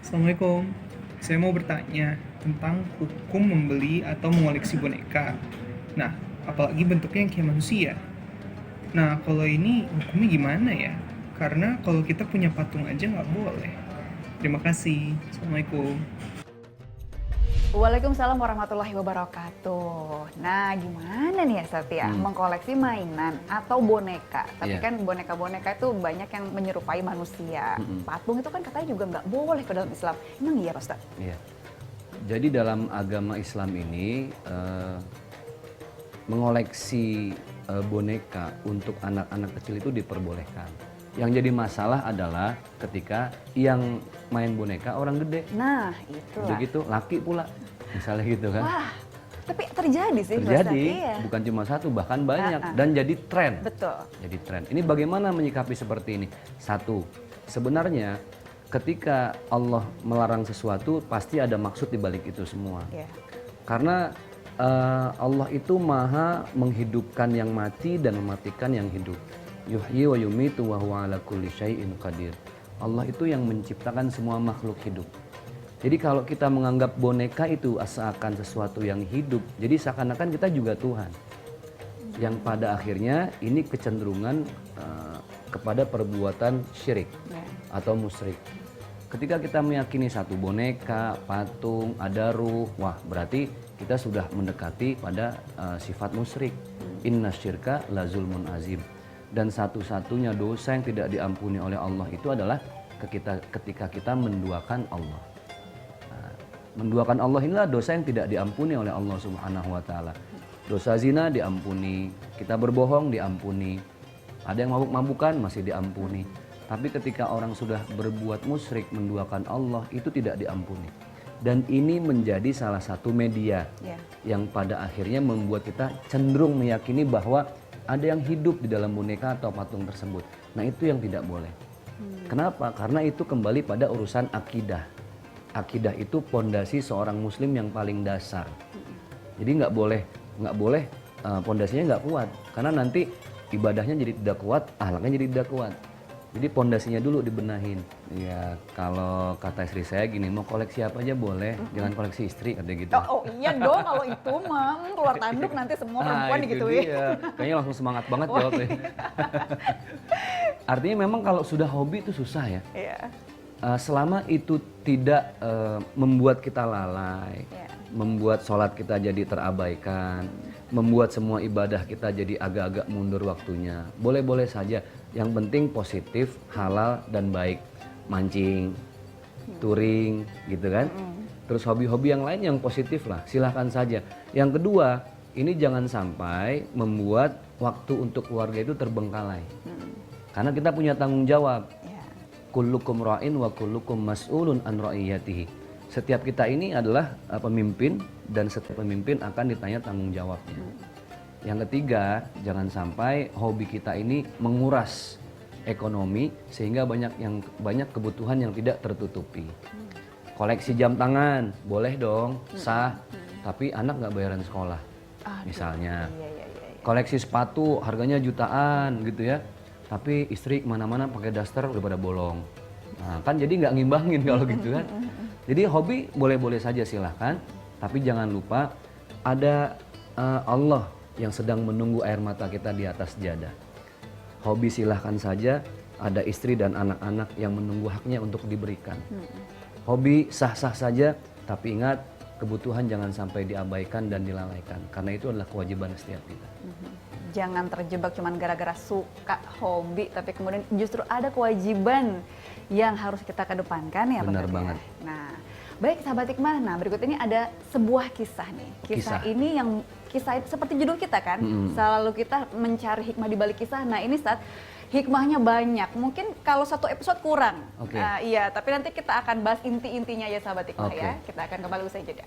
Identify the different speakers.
Speaker 1: Assalamualaikum. Saya mau bertanya tentang hukum membeli atau mengoleksi boneka. Nah, apalagi bentuknya yang kayak manusia. Nah, kalau ini hukumnya gimana ya? Karena kalau kita punya patung aja nggak boleh. Terima kasih. Assalamualaikum.
Speaker 2: Waalaikumsalam warahmatullahi wabarakatuh. Nah, gimana nih ya Satya, mengkoleksi mainan atau boneka? Tapi
Speaker 3: Iya.
Speaker 2: kan boneka-boneka itu banyak yang menyerupai manusia. Patung itu kan katanya juga nggak boleh ke dalam Islam. Emang iya Pak Ustadz?
Speaker 3: Iya. Jadi dalam agama Islam ini mengoleksi boneka untuk anak-anak kecil itu diperbolehkan. Yang jadi masalah adalah ketika yang main boneka orang gede.
Speaker 2: Nah, itulah.
Speaker 3: Udah gitu laki pula, misalnya gitu kan.
Speaker 2: Wah, tapi terjadi sih Pak Ustadz.
Speaker 3: Terjadi,
Speaker 2: Iya.
Speaker 3: bukan cuma satu, bahkan banyak. Dan jadi tren.
Speaker 2: Betul.
Speaker 3: Jadi tren. Ini bagaimana menyikapi seperti ini? Satu, sebenarnya ketika Allah melarang sesuatu pasti ada maksud di balik itu semua.
Speaker 2: Iya.
Speaker 3: Karena Allah itu maha menghidupkan yang mati dan mematikan yang hidup. Yuhyi wa yumitu wa huwa ala kulli syai'in qadir. Allah itu yang menciptakan semua makhluk hidup. Jadi kalau kita menganggap boneka itu seakan sesuatu yang hidup, jadi seakan-akan kita juga Tuhan. Yang pada akhirnya ini kecenderungan kepada perbuatan syirik atau musyrik. Ketika kita meyakini satu boneka, patung, ada ruh, wah berarti kita sudah mendekati pada sifat musyrik. Inna syirka la zulmun azim. Dan satu-satunya dosa yang tidak diampuni oleh Allah itu adalah ketika kita menduakan Allah. Nah, menduakan Allah inilah dosa yang tidak diampuni oleh Allah Subhanahu wa taala. Dosa zina diampuni, kita berbohong diampuni. Ada yang mabuk-mabukan masih diampuni. Tapi ketika orang sudah berbuat musyrik menduakan Allah itu tidak diampuni. Dan ini menjadi salah satu media yang pada akhirnya membuat kita cenderung meyakini bahwa ada yang hidup di dalam boneka atau patung tersebut. Nah itu yang tidak boleh. Kenapa? Karena itu kembali pada urusan akidah. Akidah itu pondasi seorang muslim yang paling dasar. Jadi nggak boleh pondasinya nggak kuat. Karena nanti ibadahnya jadi tidak kuat, akhlaknya jadi tidak kuat. Jadi pondasinya dulu dibenahin. Ya kalau kata istri saya gini, mau koleksi apa aja boleh, jangan koleksi istri katanya gitu.
Speaker 2: Oh iya dong kalau itu mah keluar tanduk nanti semua perempuan digituin.
Speaker 3: Kayaknya langsung semangat banget jawabnya. Artinya memang kalau sudah hobi itu susah ya.
Speaker 2: Iya.
Speaker 3: Selama itu tidak membuat kita lalai, membuat sholat kita jadi terabaikan, membuat semua ibadah kita jadi agak-agak mundur waktunya. Boleh-boleh saja. Yang penting positif, halal dan baik. Mancing, touring, gitu kan. Terus hobi-hobi yang lain yang positif lah, silahkan saja. Yang kedua, ini jangan sampai membuat waktu untuk keluarga itu terbengkalai. Karena kita punya tanggung jawab. Kullukum ra'in wa kullukum mas'ulun an ra'iyatihi. Setiap kita ini adalah pemimpin dan setiap pemimpin akan ditanya tanggung jawabnya. Yang ketiga, jangan sampai hobi kita ini menguras ekonomi sehingga banyak kebutuhan yang tidak tertutupi. Koleksi jam tangan, boleh dong, sah, tapi anak nggak bayaran sekolah, misalnya. Koleksi sepatu, harganya jutaan gitu ya, tapi istri kemana-mana pakai daster udah pada bolong. Nah, kan jadi nggak ngimbangin kalau gitu kan. Jadi hobi boleh-boleh saja silahkan, tapi jangan lupa ada Allah yang sedang menunggu air mata kita di atas jadah. Hobi silahkan saja, ada istri dan anak-anak yang menunggu haknya untuk diberikan. Hobi sah-sah saja, tapi ingat kebutuhan jangan sampai diabaikan dan dilalaikan. Karena itu adalah kewajiban setiap kita.
Speaker 2: Jangan terjebak cuman gara-gara suka hobi, tapi kemudian justru ada kewajiban yang harus kita kedepankan ya Pak.
Speaker 3: Benar banget.
Speaker 2: Nah, baik sahabat hikmah, nah berikut ini ada sebuah kisah nih. Kisah ini yang kisah seperti judul kita kan, selalu kita mencari hikmah di balik kisah. Nah ini saat hikmahnya banyak, mungkin kalau satu episode kurang. Iya, tapi nanti kita akan bahas inti-intinya ya sahabat hikmah ya. Kita akan kembali usai jeda.